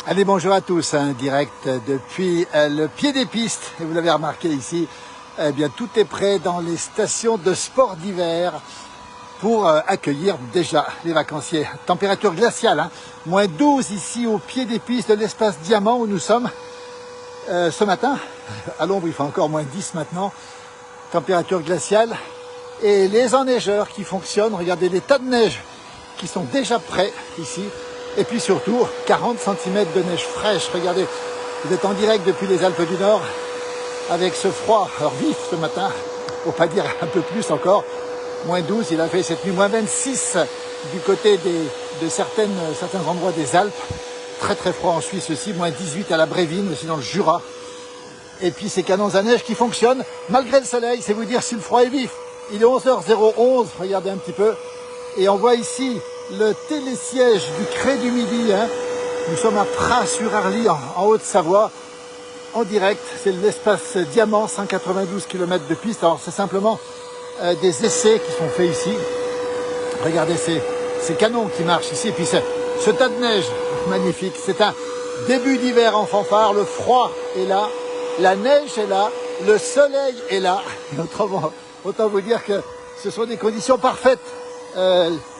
Allez, bonjour à tous, direct depuis le pied des pistes. Et vous l'avez remarqué ici, eh bien, tout est prêt dans les stations de sport d'hiver pour accueillir déjà les vacanciers. Température glaciale, moins 12 ici au pied des pistes de l'espace Diamant où nous sommes ce matin. À l'ombre, il fait encore moins 10 maintenant. Température glaciale. Et les enneigeurs qui fonctionnent, regardez les tas de neige qui sont déjà prêts ici. Et puis surtout, 40 cm de neige fraîche. Regardez, vous êtes en direct depuis les Alpes du Nord avec ce froid, alors vif ce matin, pour pas dire un peu plus encore. Moins 12, il a fait cette nuit, moins 26 du côté de certains endroits des Alpes. Très très froid en Suisse aussi, moins 18 à la Brévine, aussi dans le Jura. Et puis ces canons à neige qui fonctionnent malgré le soleil, c'est vous dire si le froid est vif. Il est 11h011, regardez un petit peu. Et on voit ici le télésiège du Cré du Midi. Nous sommes à Pras-sur-Arly, en Haute-Savoie, en direct. C'est l'espace Diamant, 192 km de piste. Alors c'est simplement des essais qui sont faits ici. Regardez ces canons qui marchent ici. Et puis ce tas de neige magnifique. C'est un début d'hiver en fanfare. Le froid est là, la neige est là, le soleil est là. Autant vous dire que ce sont des conditions parfaites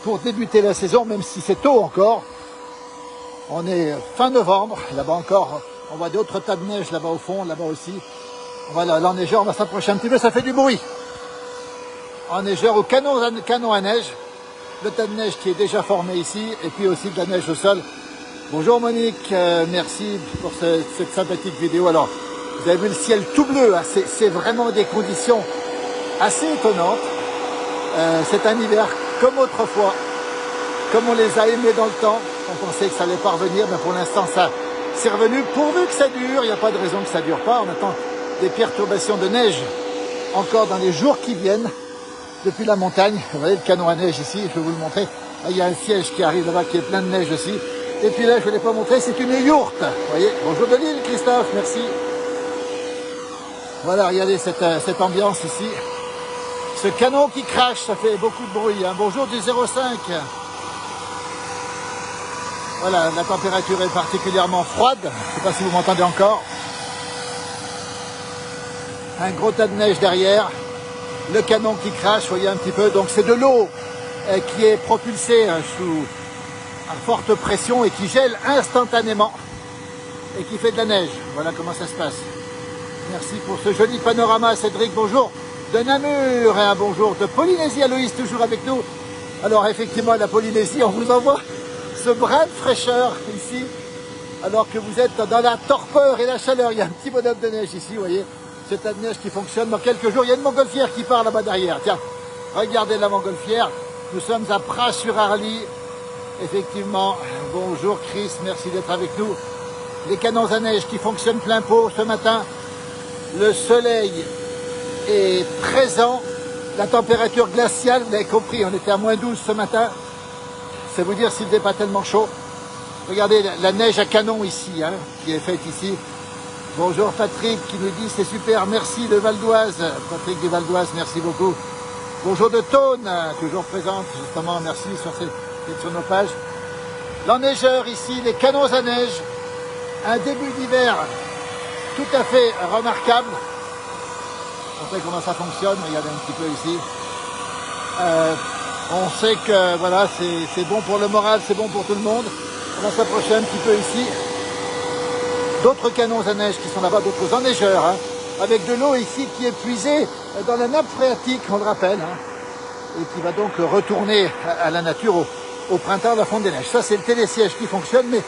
pour débuter la saison, même si c'est tôt encore. On est fin novembre, là-bas encore, on voit d'autres tas de neige là-bas au fond, là-bas aussi. Voilà, l'enneigeur, on va s'approcher un petit peu, ça fait du bruit. Enneigeur au canon à neige, le tas de neige qui est déjà formé ici, et puis aussi de la neige au sol. Bonjour Monique, merci pour cette sympathique vidéo. Alors, vous avez vu le ciel tout bleu, c'est vraiment des conditions assez étonnantes. C'est un hiver comme autrefois, comme on les a aimés dans le temps. On pensait que ça allait pas revenir, mais pour l'instant ça c'est revenu. Pourvu que ça dure, il n'y a pas de raison que ça dure pas. On attend des perturbations de neige encore dans les jours qui viennent depuis la montagne. Vous voyez le canon à neige ici, je vais vous le montrer. Là, il y a un siège qui arrive là-bas qui est plein de neige aussi. Et puis là, je ne l'ai pas montré, c'est une yourte. Vous voyez, bonjour de Lille, Christophe, merci. Voilà, regardez cette ambiance ici. Ce canon qui crache, ça fait beaucoup de bruit. Bonjour du 05. Voilà, la température est particulièrement froide. Je ne sais pas si vous m'entendez encore. Un gros tas de neige derrière. Le canon qui crache, vous voyez un petit peu. Donc c'est de l'eau qui est propulsée sous à forte pression et qui gèle instantanément et qui fait de la neige. Voilà comment ça se passe. Merci pour ce joli panorama, Cédric. Bonjour de Namur et un bonjour de Polynésie. Aloïs, toujours avec nous. Alors effectivement, la Polynésie, on vous envoie ce brin de fraîcheur ici, alors que vous êtes dans la torpeur et la chaleur. Il y a un petit bonhomme de neige ici, vous voyez, ce tas de neige qui fonctionne. Dans quelques jours, il y a une montgolfière qui part là-bas derrière. Tiens, regardez la montgolfière. Nous sommes à Pras-sur-Arly. Effectivement, bonjour Chris, merci d'être avec nous. Les canons à neige qui fonctionnent plein pot ce matin. Le soleil est présent. La température glaciale, vous l'avez compris, on était à moins 12 ce matin. C'est vous dire s'il n'est pas tellement chaud. Regardez la neige à canon ici, qui est faite ici. Bonjour Patrick qui nous dit c'est super, merci de Val d'Oise. Patrick du Val d'Oise, merci beaucoup. Bonjour de Tône, toujours présente justement, merci sur nos pages. L'enneigeur ici, les canons à neige. Un début d'hiver tout à fait remarquable. On sait comment ça fonctionne, regardez un petit peu ici. On sait que voilà, c'est bon pour le moral, c'est bon pour tout le monde. On va s'approcher un petit peu ici. D'autres canons à neige qui sont là-bas, d'autres enneigeurs, avec de l'eau ici qui est puisée dans la nappe phréatique, on le rappelle, et qui va donc retourner à la nature au printemps, la fonte des neiges. Ça, c'est le télésiège qui fonctionne, mais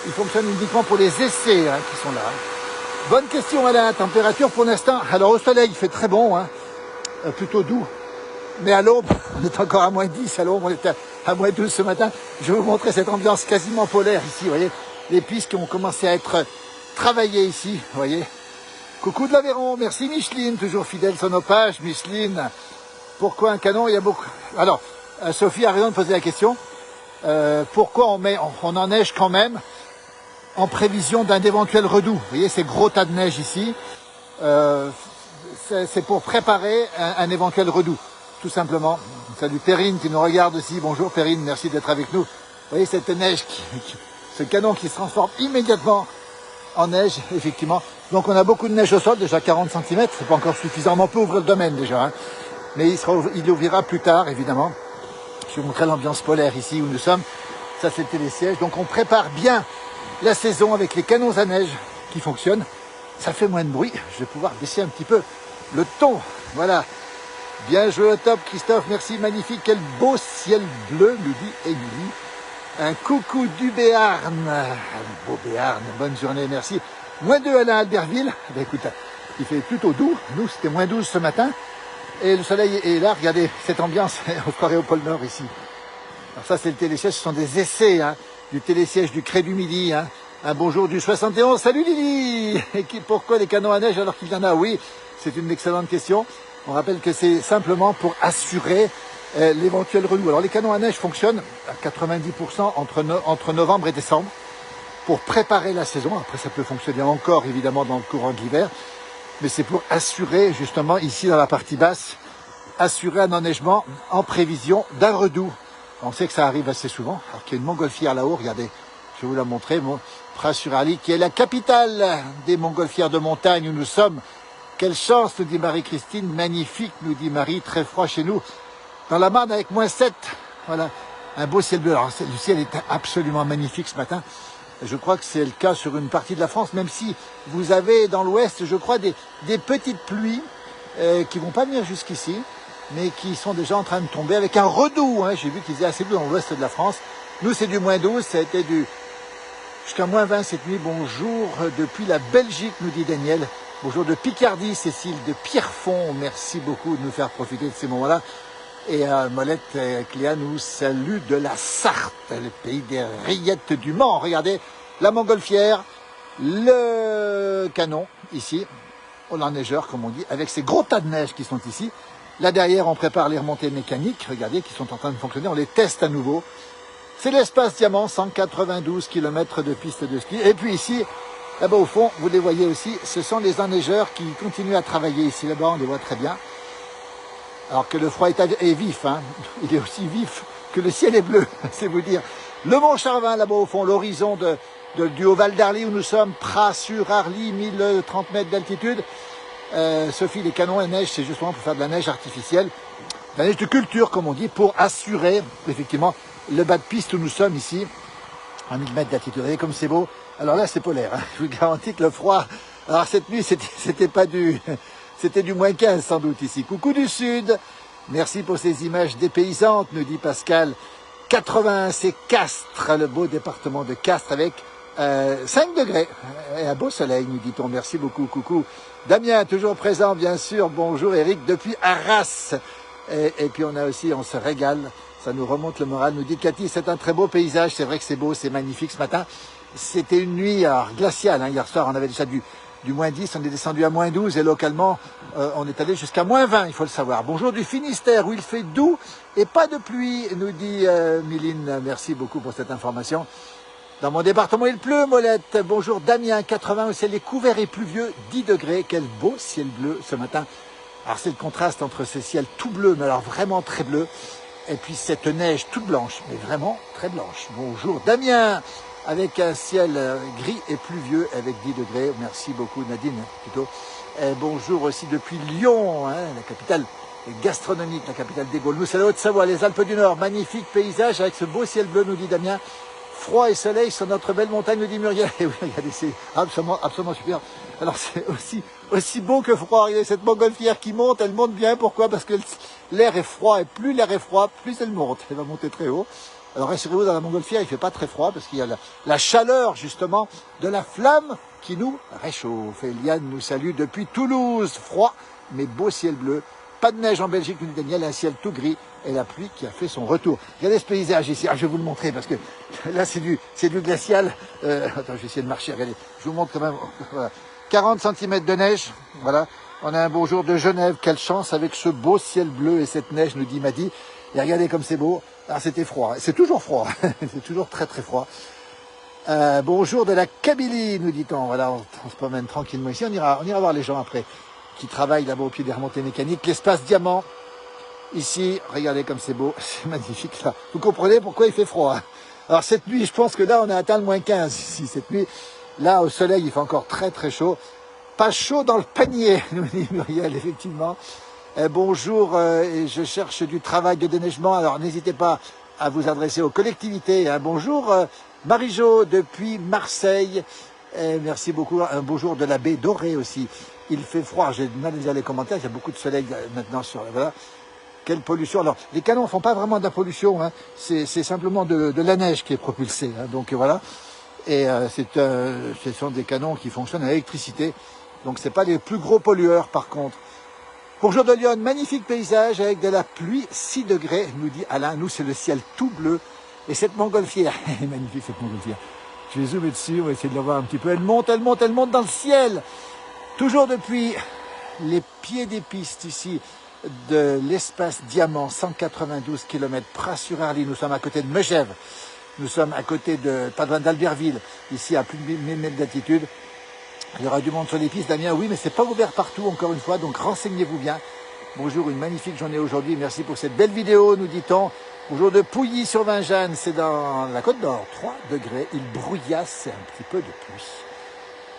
il fonctionne uniquement pour les essais qui sont là. Bonne question, Alain. Température pour l'instant. Alors au soleil, il fait très bon, plutôt doux. Mais à l'aube, on est encore à moins 10. À l'aube, on était à moins 12 ce matin. Je vais vous montrer cette ambiance quasiment polaire ici. Vous voyez, les pistes qui ont commencé à être travaillées ici. Vous voyez. Coucou de l'Aveyron. Merci Micheline, toujours fidèle sur nos pages. Micheline, pourquoi un canon? Il y a beaucoup. Alors, Sophie a raison de poser la question. Pourquoi on enneige quand même en prévision d'un éventuel redout? Vous voyez ces gros tas de neige ici. C'est pour préparer un éventuel redout, tout simplement. Salut Perrine qui nous regarde aussi. Bonjour Perrine, merci d'être avec nous. Vous voyez cette neige ce canon qui se transforme immédiatement en neige, effectivement. Donc on a beaucoup de neige au sol, déjà 40 cm, c'est pas encore suffisant, mais on peut ouvrir le domaine déjà, hein. Mais il ouvrira plus tard, évidemment. Je vais vous montrer l'ambiance polaire ici où nous sommes. Ça, c'est le télésiège. Donc on prépare bien la saison avec les canons à neige qui fonctionnent. Ça fait moins de bruit. Je vais pouvoir baisser un petit peu le ton. Voilà. Bien joué au top, Christophe. Merci, magnifique. Quel beau ciel bleu, nous dit Émilie. Un coucou du Béarn. Un beau Béarn. Bonne journée, merci. -2 à Albertville. Ben, écoute, il fait plutôt doux. Nous, c'était -12 ce matin. Et le soleil est là. Regardez cette ambiance. On se croirait au pôle Nord ici. Alors ça, c'est le télésiège. Ce sont des essais du télésiège du Cré du Midi. Un bonjour du 71. Salut Lily. Et pourquoi les canons à neige alors qu'il y en a? Oui, c'est une excellente question. On rappelle que c'est simplement pour assurer l'éventuel renou. Alors les canons à neige fonctionnent à 90% entre novembre et décembre pour préparer la saison. Après, ça peut fonctionner encore évidemment dans le courant de l'hiver, mais c'est pour assurer justement ici dans la partie basse, assurer un enneigement en prévision d'un redoux. On sait que ça arrive assez souvent. Alors qu'il y a une montgolfière là-haut, regardez, je vais vous la montrer, Pras-sur-Arly, qui est la capitale des montgolfières de montagne où nous sommes. Quelle chance, nous dit Marie-Christine, magnifique, nous dit Marie, très froid chez nous. Dans la Marne avec -7, voilà, un beau ciel bleu. Alors, le ciel est absolument magnifique ce matin. Je crois que c'est le cas sur une partie de la France, même si vous avez dans l'ouest, je crois, des petites pluies qui vont pas venir jusqu'ici, mais qui sont déjà en train de tomber avec un redoux. J'ai vu qu'il faisait assez bleu dans l'ouest de la France. Nous, c'est du -12, ça a été jusqu'à -20 cette nuit. Bonjour depuis la Belgique, nous dit Daniel. Bonjour de Picardie, Cécile de Pierrefonds. Merci beaucoup de nous faire profiter de ces moments-là. Et Molette Cléa nous salue de la Sarthe, le pays des rillettes du Mans. Regardez, la montgolfière, le canon, ici, au l'enneigeur, comme on dit, avec ces gros tas de neige qui sont ici. Là derrière, on prépare les remontées mécaniques, regardez, qui sont en train de fonctionner. On les teste à nouveau. C'est l'espace Diamant, 192 km de piste de ski. Et puis ici, là-bas au fond, vous les voyez aussi, ce sont les enneigeurs qui continuent à travailler ici. Là-bas, on les voit très bien. Alors que le froid est vif, il est aussi vif que le ciel est bleu, c'est vous dire. Le Mont Charvin, là-bas au fond, l'horizon du Haut-Val d'Arly où nous sommes, Pras-sur-Arly, 1030 mètres d'altitude. Sophie, les canons à neige, c'est justement pour faire de la neige artificielle, de la neige de culture, comme on dit, pour assurer, effectivement, le bas de piste où nous sommes ici, à 1000 mètres d'altitude. Vous voyez comme c'est beau. Alors là, c'est polaire. Je vous garantis que le froid, alors cette nuit, c'était pas c'était du -15 sans doute ici. Coucou du Sud. Merci pour ces images dépaysantes, nous dit Pascal. 80, c'est Castres, le beau département de Castres avec 5 degrés. Et un beau soleil, nous dit-on. Merci beaucoup. Coucou. Damien, toujours présent, bien sûr. Bonjour Eric, depuis Arras. Et puis on a aussi, on se régale. Ça nous remonte le moral. Nous dit Cathy, c'est un très beau paysage. C'est vrai que c'est beau, c'est magnifique ce matin. C'était une nuit glaciale. Hier soir, on avait déjà du -10, on est descendu à -12 et localement, on est allé jusqu'à -20, il faut le savoir. Bonjour du Finistère où il fait doux et pas de pluie, nous dit Miline. Merci beaucoup pour cette information. Dans mon département, il pleut, Molette. Bonjour Damien, 80, où ciel est couvert et pluvieux, 10 degrés. Quel beau ciel bleu ce matin. Alors c'est le contraste entre ce ciel tout bleu, mais alors vraiment très bleu, et puis cette neige toute blanche, mais vraiment très blanche. Bonjour Damien, avec un ciel gris et pluvieux avec 10 degrés. Merci beaucoup Nadine, plutôt. Et bonjour aussi depuis Lyon, la capitale gastronomique, la capitale des Gaules. Nous, c'est la Haute-Savoie, les Alpes du Nord. Magnifique paysage avec ce beau ciel bleu, nous dit Damien. Froid et soleil sur notre belle montagne, nous dit Muriel. Et oui, regardez, c'est absolument super. Alors c'est aussi beau que froid. Regardez cette montgolfière qui monte, elle monte bien. Pourquoi? Parce que l'air est froid et plus l'air est froid, plus elle monte. Elle va monter très haut. Alors rassurez-vous, dans la montgolfière, il ne fait pas très froid parce qu'il y a la chaleur justement de la flamme qui nous réchauffe. Eliane nous salue depuis Toulouse. Froid, mais beau ciel bleu. Pas de neige en Belgique, nous dit Daniel, un ciel tout gris et la pluie qui a fait son retour. Regardez ce paysage ici. Je vais vous le montrer parce que là, c'est du glacial. Attends, je vais essayer de marcher. Regardez, je vous montre quand même. Voilà. 40 cm de neige. Voilà. On a un beau jour de Genève. Quelle chance avec ce beau ciel bleu et cette neige, nous dit Madi. Et regardez comme c'est beau. Ah, c'était froid. C'est toujours froid. C'est toujours très très froid. Bonjour de la Kabylie, nous dit-on. Voilà, on se promène tranquillement ici. On ira voir les gens après qui travaillent là-bas au pied des remontées mécaniques. L'espace Diamant. Ici, regardez comme c'est beau. C'est magnifique là. Vous comprenez pourquoi il fait froid. Alors cette nuit, je pense que là, on a atteint le -15 ici, cette nuit. Là, au soleil, il fait encore très très chaud. Pas chaud dans le panier, nous dit Muriel, effectivement. Bonjour, je cherche du travail de déneigement, alors n'hésitez pas à vous adresser aux collectivités. Bonjour, Marie-Jo, depuis Marseille. Merci beaucoup. Un bonjour de la baie Dorée aussi. Il fait froid, j'ai du mal à lire les commentaires, il y a beaucoup de soleil maintenant sur... Voilà. Quelle pollution. Alors, les canons ne font pas vraiment de la pollution, hein. C'est simplement de la neige qui est propulsée. Hein. Donc voilà. Et ce sont des canons qui fonctionnent à l'électricité. Donc c'est pas les plus gros pollueurs par contre. Bonjour de Lyon, magnifique paysage avec de la pluie, 6 degrés, nous dit Alain. Nous c'est le ciel tout bleu. Et cette montgolfière, magnifique cette montgolfière. Je vais zoomer dessus, on va essayer de la voir un petit peu. Elle monte dans le ciel. Toujours depuis les pieds des pistes ici de l'espace Diamant, 192 km, Pras-sur-Arly. Nous sommes à côté de Megève. Nous sommes à côté de, pas loin d'Albertville, ici à plus de 1000 mètres d'altitude. Il y aura du monde sur les pistes, Damien, oui, mais c'est pas ouvert partout, encore une fois, donc renseignez-vous bien. Bonjour, une magnifique journée aujourd'hui, merci pour cette belle vidéo, nous dit-on. Bonjour de Pouilly-sur-Vingeanne, c'est dans la Côte d'Or, 3 degrés, il brouillasse, c'est un petit peu de pluie.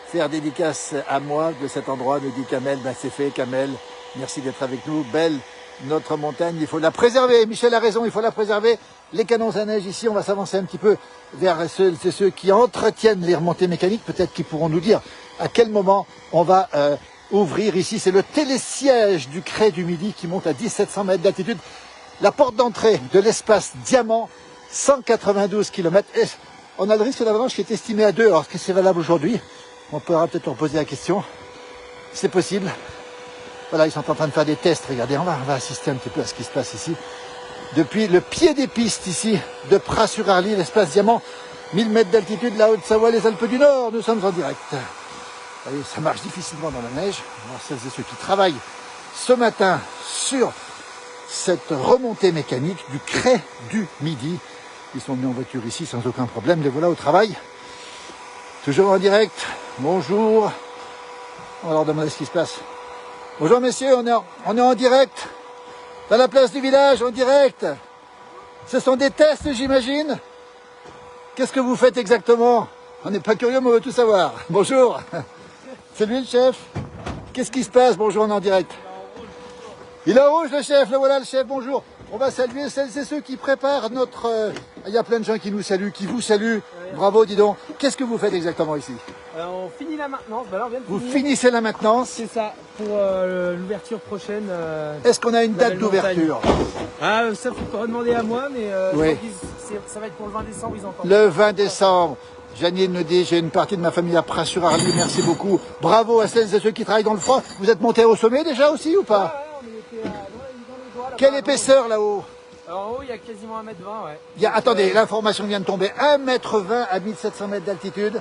Faire dédicace à moi de cet endroit, nous dit Kamel, ben c'est fait, Kamel, merci d'être avec nous, belle notre montagne, il faut la préserver, Michel a raison, il faut la préserver. Les canons à neige ici, on va s'avancer un petit peu vers ceux qui entretiennent les remontées mécaniques, peut-être qu'ils pourront nous dire à quel moment on va ouvrir ici. C'est le télésiège du Cré du Midi qui monte à 1700 mètres d'altitude. La porte d'entrée de l'espace Diamant, 192 km. Et on a le risque d'avalanche qui est estimé à 2. Alors, est-ce que c'est valable aujourd'hui? On pourra peut-être leur poser la question. C'est possible. Voilà, ils sont en train de faire des tests. Regardez, on va assister un petit peu à ce qui se passe ici. Depuis le pied des pistes ici, de Pras-sur-Arly, l'espace Diamant, 1000 mètres d'altitude, la Haute-Savoie, les Alpes du Nord, nous sommes en direct. Vous voyez, ça marche difficilement dans la neige. Alors, celles et ceux qui travaillent ce matin sur cette remontée mécanique du Cré du Midi, ils sont venus en voiture ici sans aucun problème, les voilà au travail. Toujours en direct, bonjour. On va leur demander ce qui se passe. Bonjour messieurs, on est en direct. Dans la place du village, en direct. Ce sont des tests, j'imagine. Qu'est-ce que vous faites exactement? On n'est pas curieux, mais on veut tout savoir. Bonjour. C'est lui le chef. Qu'est-ce qui se passe? Bonjour, on est en direct. Il est en rouge le chef, le voilà le chef, bonjour. On va saluer celles et ceux qui préparent notre... Il y a plein de gens qui nous saluent, qui vous saluent. Ouais. Bravo, dis donc. Qu'est-ce que vous faites exactement ici? On finit la maintenance. Ben là, on vient de vous finissez la maintenance? C'est ça, pour l'ouverture prochaine. Est-ce qu'on a une date d'ouverture? Ça, faut pas demander à moi, mais oui. Ça va être pour le 20 décembre, ils entendent. Le 20 décembre. Janine nous dit, j'ai une partie de ma famille à Pras-sur-Arly, merci beaucoup. Bravo à celles et ceux qui travaillent dans le froid. Vous êtes montés au sommet déjà aussi ou pas? Ouais, on était dans les doigts. Quelle épaisseur là-haut? Alors, en haut, il y a quasiment 1,20 m, ouais. Attendez, l'information vient de tomber. 1,20 m à 1700 mètres d'altitude.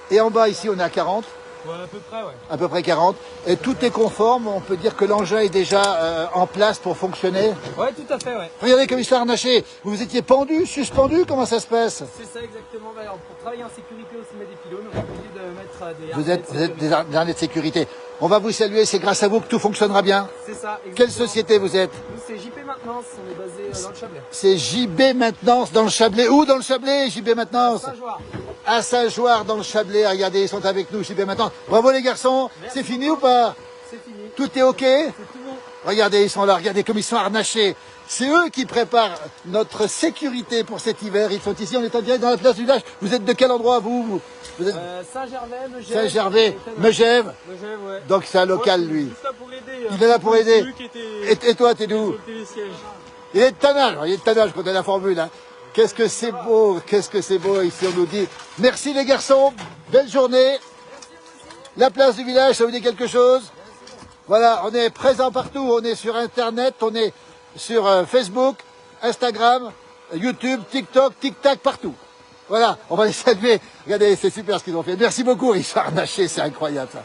Et en bas, ici, on est à 40. Ouais, à peu près, ouais. À peu près 40. Et tout est conforme. On peut dire que l'engin est déjà en place pour fonctionner. Ouais, tout à fait, ouais. Regardez comme il s'est harnaché. Vous étiez pendu, suspendu, comment ça se passe? C'est ça, exactement. Alors, pour travailler en sécurité aussi, on met des pylônes. On est obligé de mettre des... Vous êtes des harnais de sécurité. On va vous saluer. C'est grâce à vous que tout fonctionnera bien. C'est ça, exactement. Quelle société vous êtes? Nous, c'est JP Maintenance. On est basé dans le Chablais. C'est JB Maintenance dans le Chablais. Où dans le Chablais, JB Maintenance? Saint-Joire. À Saint-Joire dans le Chablais. Regardez, ils sont avec nous, JB Maintenance. Bravo les garçons. C'est fini ou pas? C'est fini. Tout est OK? C'est tout bon. Regardez, ils sont là. Regardez comme ils sont harnachés. C'est eux qui préparent notre sécurité pour cet hiver. Ils sont ici, on est en direct dans la place du village. Vous êtes de quel endroit, vous êtes... Saint-Gervais, Megève. Saint-Gervais, Megève. Megève, ouais. Donc c'est un local, lui. Juste là pour aider. Il est là pour aider. Et toi, t'es d'où? Sur le télésiège. Il est de tannage, il est de tannage quand on a la formule. Hein. Qu'est-ce que c'est beau, ici on nous dit. Merci les garçons, belle journée. La place du village, ça vous dit quelque chose? Voilà, on est présent partout, on est sur Internet, on est sur Facebook, Instagram, YouTube, TikTok, TikTok, partout. Voilà, on va les saluer. Regardez, c'est super ce qu'ils ont fait. Merci beaucoup Richard Naché, c'est incroyable ça.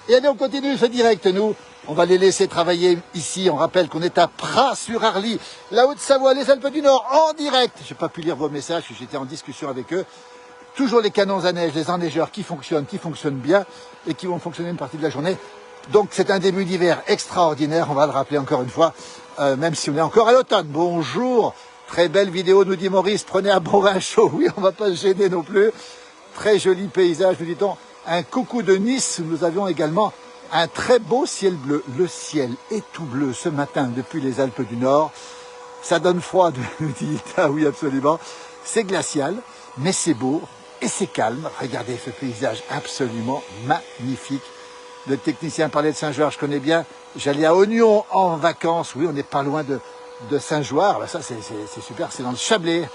Et allez, on continue ce direct, nous. On va les laisser travailler ici. On rappelle qu'on est à Pras-sur-Arly, la Haute-Savoie, les Alpes du Nord, en direct. Je n'ai pas pu lire vos messages, j'étais en discussion avec eux. Toujours les canons à neige, les enneigeurs qui fonctionnent bien et qui vont fonctionner une partie de la journée. Donc c'est un début d'hiver extraordinaire, on va le rappeler encore une fois, même si on est encore à l'automne. Bonjour Très belle vidéo, nous dit Maurice, prenez un bon vin chaud. Oui, on va pas se gêner non plus. Très joli paysage, nous dit-on. Un coucou de Nice, où nous avions également un très beau ciel bleu. Le ciel est tout bleu ce matin depuis les Alpes du Nord. Ça donne froid, nous dit Ita, oui absolument. C'est glacial, mais c'est beau et c'est calme. Regardez ce paysage absolument magnifique. Le technicien parlait de Saint-Georges, je connais bien. J'allais à Oignon en vacances. Oui, on n'est pas loin de Saint-Geoires. Ça, c'est super, c'est dans le Chablais.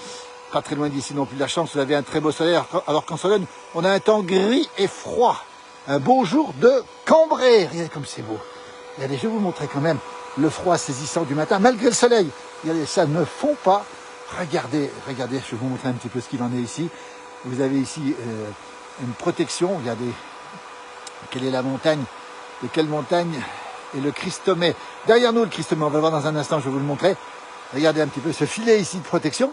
Pas très loin d'ici non plus. De la chance, vous avez un très beau soleil. Alors qu'en Sologne, on a un temps gris et froid. Un beau jour de Cambrai. Regardez comme c'est beau. Regardez, je vais vous montrer quand même le froid saisissant du matin, malgré le soleil. Regardez, ça ne fond pas. Regardez, regardez, je vais vous montrer un petit peu ce qu'il en est ici. Vous avez ici une protection. Regardez, quelle est la montagne? De quelle montagne est le Christomé? Derrière nous, le Christomé, on va le voir dans un instant, je vais vous le montrer. Regardez un petit peu ce filet ici de protection,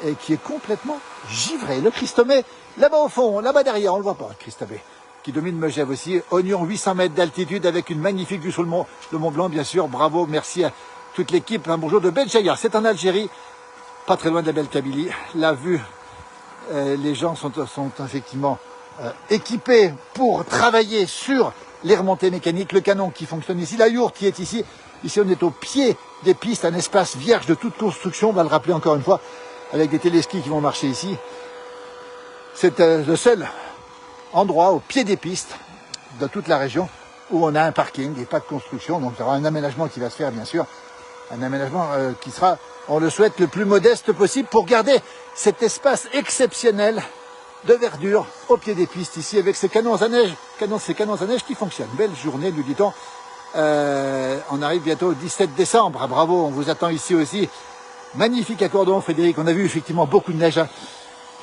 et qui est complètement givré. Le Christomé, là-bas au fond, là-bas derrière, on le voit pas, le Christomé, qui domine Megève aussi. Oignon, 800 mètres d'altitude, avec une magnifique vue sur le Mont Blanc, bien sûr. Bravo, merci à toute l'équipe. Un bonjour de Béjaïa, c'est en Algérie, pas très loin de la belle Kabylie. La vue, les gens sont effectivement équipés pour travailler sur les remontées mécaniques, le canon qui fonctionne ici, la yourte qui est ici. Ici, on est au pied des pistes, un espace vierge de toute construction, on va le rappeler encore une fois, avec des téléskis qui vont marcher ici. C'est le seul endroit au pied des pistes de toute la région où on a un parking et pas de construction. Donc il y aura un aménagement qui va se faire, bien sûr. Un aménagement qui sera, on le souhaite, le plus modeste possible pour garder cet espace exceptionnel de verdure au pied des pistes ici avec ces canons à neige, ces canons à neige qui fonctionnent. Belle journée, nous dit-on. On arrive bientôt au 17 décembre. Ah, bravo, on vous attend ici aussi. Magnifique accordéon, Frédéric. On a vu effectivement beaucoup de neige.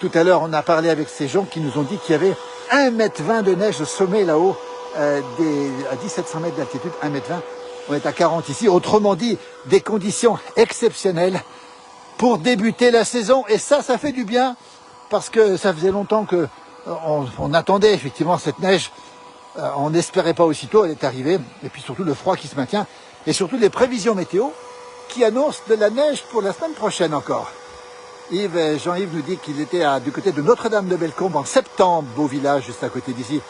Tout à l'heure, on a parlé avec ces gens qui nous ont dit qu'il y avait 1,20 m de neige au sommet là-haut, à 1700 mètres d'altitude, 1,20 m. On est à 40 ici. Autrement dit, des conditions exceptionnelles pour débuter la saison. Et ça fait du bien. Parce que ça faisait longtemps que on attendait effectivement cette neige. On n'espérait pas aussitôt, elle est arrivée. Et puis surtout le froid qui se maintient. Et surtout les prévisions météo qui annoncent de la neige pour la semaine prochaine encore. Jean-Yves nous dit qu'il était du côté de Notre-Dame-de-Bellecombe en septembre, beau village juste à côté d'ici.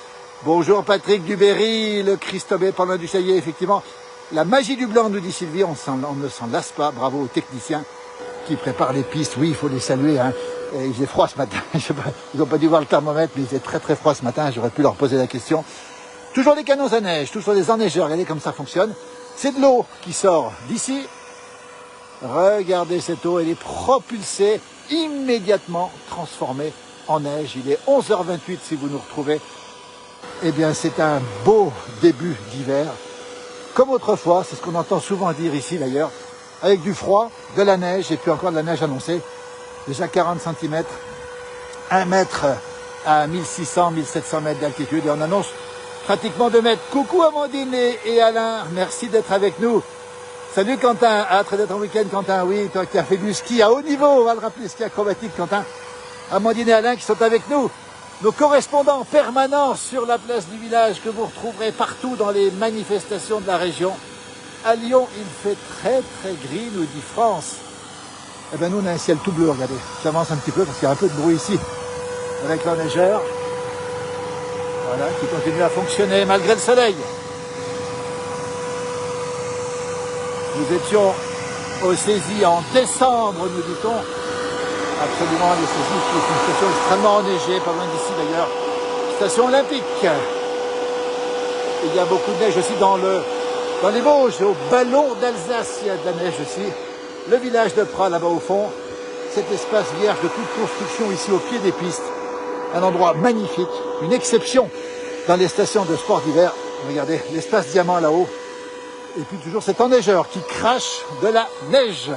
Bonjour Patrick Duberry, le Christobé, pas loin du Chaillet, effectivement. La magie du blanc, nous dit Sylvie, on ne s'en lasse pas. Bravo aux techniciens qui préparent les pistes. Oui, il faut les saluer, hein. Et il faisait froid ce matin, ils n'ont pas dû voir le thermomètre, mais il faisait très très froid ce matin, j'aurais pu leur poser la question. Toujours des canons à neige, toujours des enneigeurs, regardez comme ça fonctionne. C'est de l'eau qui sort d'ici. Regardez cette eau, elle est propulsée, immédiatement transformée en neige. Il est 11h28 si vous nous retrouvez. Eh bien c'est un beau début d'hiver, comme autrefois, c'est ce qu'on entend souvent dire ici d'ailleurs, avec du froid, de la neige et puis encore de la neige annoncée. Déjà 40 cm, 1 mètre à 1600, 1700 mètres d'altitude et on annonce pratiquement 2 mètres. Coucou Amandine et Alain, merci d'être avec nous. Salut Quentin, hâte d'être en week-end Quentin, oui, toi qui as fait du ski à haut niveau, on va le rappeler, ski acrobatique Quentin. Amandine et Alain qui sont avec nous, nos correspondants permanents sur la place du village que vous retrouverez partout dans les manifestations de la région. À Lyon, il fait très très gris, nous dit France. Eh bien nous on a un ciel tout bleu, regardez. J'avance un petit peu parce qu'il y a un peu de bruit ici avec l'enneigeur. Voilà, qui continue à fonctionner malgré le soleil. Nous étions aux saisies en décembre, nous dit-on. Absolument, les saisies qui est une station extrêmement enneigée, pas loin d'ici d'ailleurs. Station olympique. Il y a beaucoup de neige aussi dans les Vosges, au ballon d'Alsace, il y a de la neige aussi. Le village de Pras, là-bas au fond, cet espace vierge de toute construction ici au pied des pistes. Un endroit magnifique, une exception dans les stations de sport d'hiver. Regardez, l'espace diamant là-haut. Et puis toujours cet enneigeur qui crache de la neige.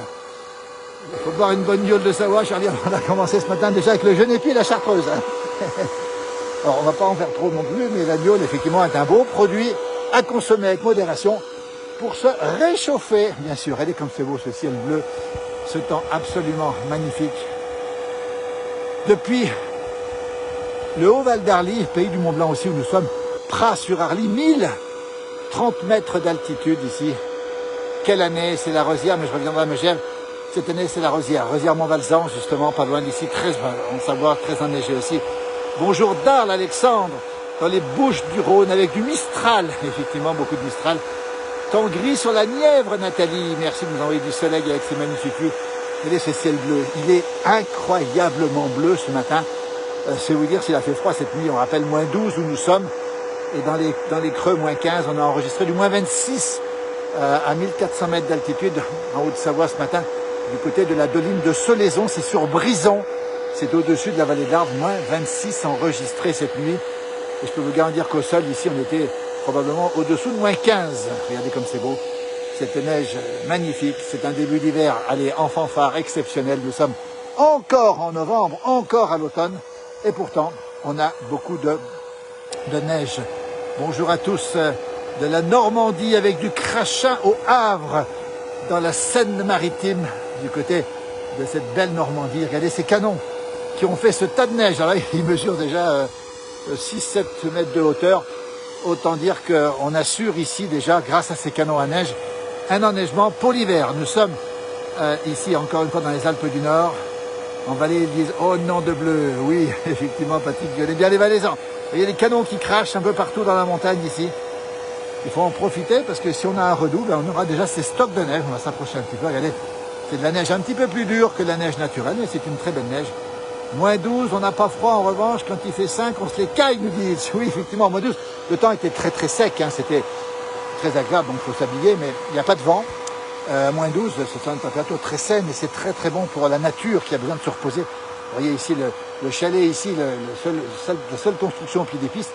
Il faut boire une bonne gueule de Savoie, Charlie. On a commencé ce matin déjà avec le Genépi et la Chartreuse. Alors on ne va pas en faire trop non plus, mais la gnôle effectivement est un beau produit à consommer avec modération pour se réchauffer. Bien sûr, regardez comme c'est beau ce ciel bleu, ce temps absolument magnifique. Depuis le Haut-Val d'Arly, pays du Mont Blanc aussi où nous sommes, Pras-sur-Arly, 1030 mètres d'altitude ici. Quelle année, c'est la Rosière, mais je reviendrai à Megève. Cette année, c'est la Rosière Montvalsan, justement, pas loin d'ici, en Savoie, très enneigé aussi. Bonjour d'Arles, Alexandre, dans les Bouches du Rhône, avec du Mistral, effectivement, beaucoup de Mistral. Temps gris sur la Nièvre, Nathalie, merci de nous envoyer du soleil avec ces magnifiques vues. Regardez ce ciel bleu, il est incroyablement bleu ce matin. C'est vous dire s'il a fait froid cette nuit, on rappelle moins 12 où nous sommes. Et dans les creux, moins 15, on a enregistré du moins 26 à 1400 mètres d'altitude en Haute-Savoie ce matin, du côté de la doline de Solaison, c'est sur Brison, c'est au-dessus de la vallée d'Arve, moins 26 enregistrés cette nuit. Et je peux vous garantir qu'au sol, ici, on était probablement au-dessous de moins 15. Regardez comme c'est beau, cette neige magnifique, c'est un début d'hiver, allez, en fanfare, exceptionnel. Nous sommes encore en novembre, encore à l'automne, et pourtant, on a beaucoup de neige. Bonjour à tous de la Normandie avec du crachat au Havre, dans la Seine-Maritime, du côté de cette belle Normandie. Regardez ces canons qui ont fait ce tas de neige. Alors là, ils mesurent déjà 6-7 mètres de hauteur. Autant dire qu'on assure ici déjà, grâce à ces canons à neige, un enneigement pour l'hiver. Nous sommes ici, encore une fois, dans les Alpes du Nord. En Valais, ils disent « Oh nom de bleu !» Oui, effectivement, Patrick, je connais bien les Valaisans. Il y a des canons qui crachent un peu partout dans la montagne ici. Il faut en profiter parce que si on a un redout, ben on aura déjà ces stocks de neige. On va s'approcher un petit peu. Regardez, c'est de la neige un petit peu plus dure que la neige naturelle, mais c'est une très belle neige. Moins 12, on n'a pas froid en revanche. Quand il fait 5, on se les caille, nous disent. Oui, effectivement, moins 12. Le temps était très très sec, hein. C'était très agréable, donc il faut s'habiller, mais il n'y a pas de vent. Moins 12, c'est une température très saine et c'est très très bon pour la nature qui a besoin de se reposer. Vous voyez ici le chalet, ici, la seule construction au pied des pistes,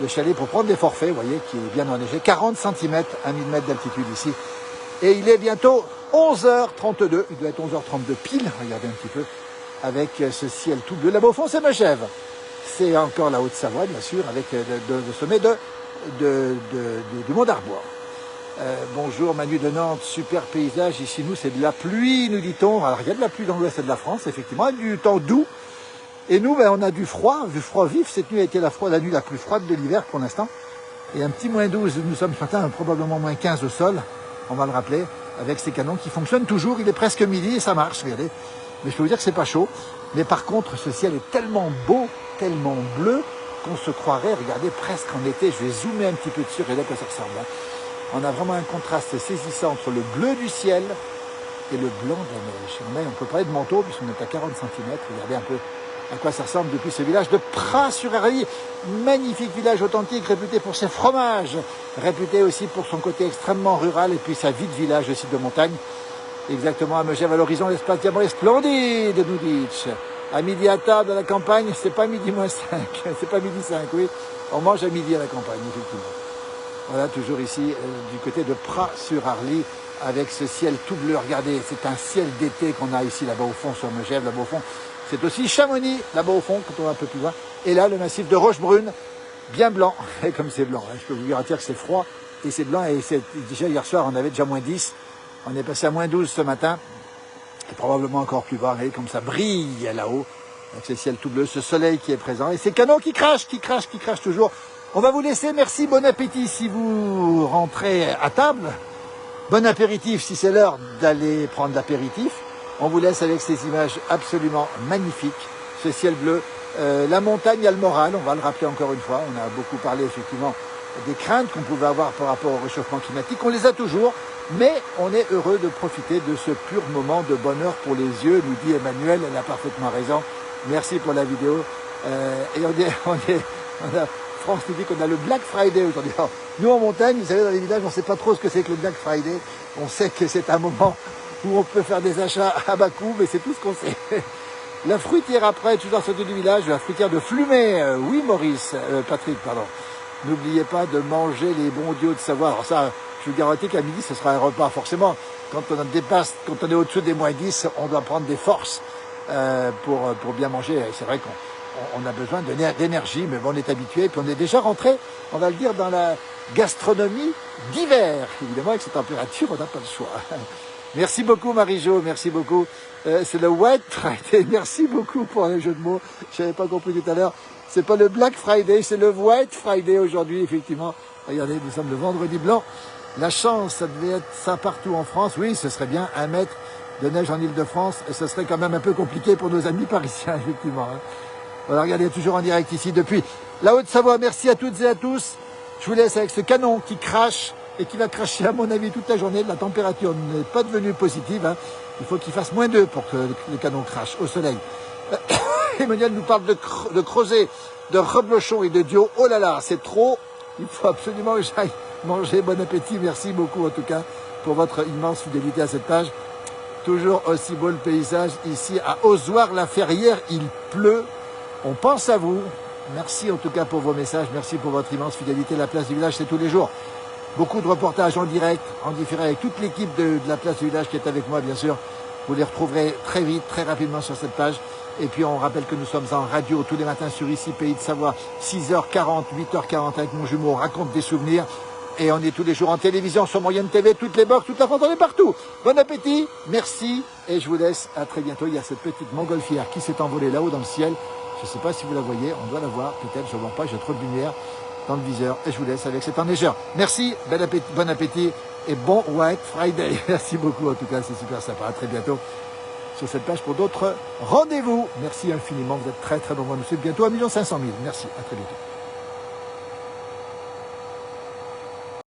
le chalet pour prendre des forfaits, vous voyez, qui est bien enneigé, 40 cm à 1000 mètres d'altitude ici. Et il est bientôt 11h32, il doit être 11h32 pile, regardez un petit peu, avec ce ciel tout bleu. Là-bas au fond, c'est Megève. C'est encore la Haute-Savoie, bien sûr, avec le sommet du Mont d'Arbois. Bonjour Manu de Nantes, super paysage, ici nous c'est de la pluie nous dit-on, alors il y a de la pluie dans l'ouest de la France effectivement, du temps doux, et nous ben, on a du froid vif, cette nuit a été la nuit la plus froide de l'hiver pour l'instant, et un petit moins 12, nous sommes ce matin probablement moins 15 au sol, on va le rappeler, avec ces canons qui fonctionnent toujours, il est presque midi et ça marche, regardez, mais je peux vous dire que c'est pas chaud, mais par contre ce ciel est tellement beau, tellement bleu, qu'on se croirait, regardez, presque en été, je vais zoomer un petit peu dessus, regardez à quoi ça ressemble, hein. On a vraiment un contraste saisissant entre le bleu du ciel et le blanc de la neige. On peut parler de manteau puisqu'on est à 40 cm. Regardez un peu à quoi ça ressemble depuis ce village de Pras-sur-Arly. Magnifique village authentique, réputé pour ses fromages, réputé aussi pour son côté extrêmement rural et puis sa vie de village aussi de montagne. Exactement à Megève à l'horizon, l'espace diamant est splendide, nous dites. À midi à table à la campagne, c'est pas midi moins 5, c'est pas midi 5, oui. On mange à midi à la campagne, effectivement. Voilà, toujours ici, du côté de Pras-sur-Arly, avec ce ciel tout bleu. Regardez, c'est un ciel d'été qu'on a ici, là-bas au fond, sur Megève, là-bas au fond. C'est aussi Chamonix, là-bas au fond, quand on va un peu plus loin. Et là, le massif de Rochebrune, bien blanc. Et comme c'est blanc, hein, je peux vous garantir que c'est froid et c'est blanc. Et déjà hier soir, on avait déjà moins 10. On est passé à moins 12 ce matin. Et probablement encore plus bas. Regardez comme ça brille là-haut, avec ce ciel tout bleu, ce soleil qui est présent. Et ces canons qui crachent toujours. On va vous laisser, merci, bon appétit si vous rentrez à table. Bon apéritif si c'est l'heure d'aller prendre l'apéritif. On vous laisse avec ces images absolument magnifiques, ce ciel bleu. La montagne a le moral, on va le rappeler encore une fois. On a beaucoup parlé effectivement des craintes qu'on pouvait avoir par rapport au réchauffement climatique. On les a toujours, mais on est heureux de profiter de ce pur moment de bonheur pour les yeux, nous dit Emmanuel, elle a parfaitement raison. Merci pour la vidéo. Et France nous dit qu'on a le Black Friday aujourd'hui. Alors, nous en montagne, vous savez, dans les villages, on ne sait pas trop ce que c'est que le Black Friday. On sait que c'est un moment où on peut faire des achats à bas coût, mais c'est tout ce qu'on sait. La fruitière après, toujours sortie du village, la fruitière de Flumet. Oui, Maurice, Patrick, pardon. N'oubliez pas de manger les bons dieux de Savoie. Alors ça, je vous garantis qu'à midi, ce sera un repas. Forcément, quand on est au-dessus des moins 10, on doit prendre des forces pour bien manger. Et c'est vrai qu'on a besoin d'énergie, mais bon, on est habitué, puis on est déjà rentré, on va le dire, dans la gastronomie d'hiver. Évidemment, avec cette température, on n'a pas le choix. Merci beaucoup, Marie-Jo, merci beaucoup. C'est le White Friday, merci beaucoup pour le jeu de mots. Je n'avais pas compris tout à l'heure. C'est pas le Black Friday, c'est le White Friday aujourd'hui, effectivement. Regardez, nous sommes le vendredi blanc. La chance, ça devait être ça partout en France. Oui, ce serait bien 1 mètre de neige en Ile-de-France, et ce serait quand même un peu compliqué pour nos amis parisiens, effectivement. Hein. Voilà, regardez, toujours en direct ici depuis la Haute-Savoie. Merci à toutes et à tous. Je vous laisse avec ce canon qui crache et qui va cracher, à mon avis, toute la journée. La température n'est pas devenue positive. Hein. Il faut qu'il fasse -2 pour que le canon crache au soleil. Emmanuel nous parle de Crozet, de Reblochon et de Dio. Oh là là, c'est trop. Il faut absolument que j'aille manger. Bon appétit. Merci beaucoup, en tout cas, pour votre immense fidélité à cette page. Toujours aussi beau le paysage ici à Ozoir-la-Ferrière. Il pleut. On pense à vous. Merci en tout cas pour vos messages. Merci pour votre immense fidélité. La place du village, c'est tous les jours. Beaucoup de reportages en direct, en différé avec toute l'équipe de la place du village qui est avec moi, bien sûr. Vous les retrouverez très vite, très rapidement sur cette page. Et puis on rappelle que nous sommes en radio tous les matins sur ici, Pays de Savoie, 6h40, 8h40 avec mon jumeau. On raconte des souvenirs. Et on est tous les jours en télévision sur Moyenne TV, toutes les box, toute la France, on est partout. Bon appétit, merci. Et je vous laisse à très bientôt. Il y a cette petite montgolfière qui s'est envolée là-haut dans le ciel. Je ne sais pas si vous la voyez, on doit la voir, peut-être, je ne vois pas, j'ai trop de lumière dans le viseur. Et je vous laisse avec cet enneigeur. Merci, bon appétit et bon White Friday. Merci beaucoup, en tout cas, c'est super sympa. À très bientôt sur cette page pour d'autres rendez-vous. Merci infiniment, vous êtes très très nombreux à nous suivre. Bientôt à 1 500 000. Merci, à très bientôt.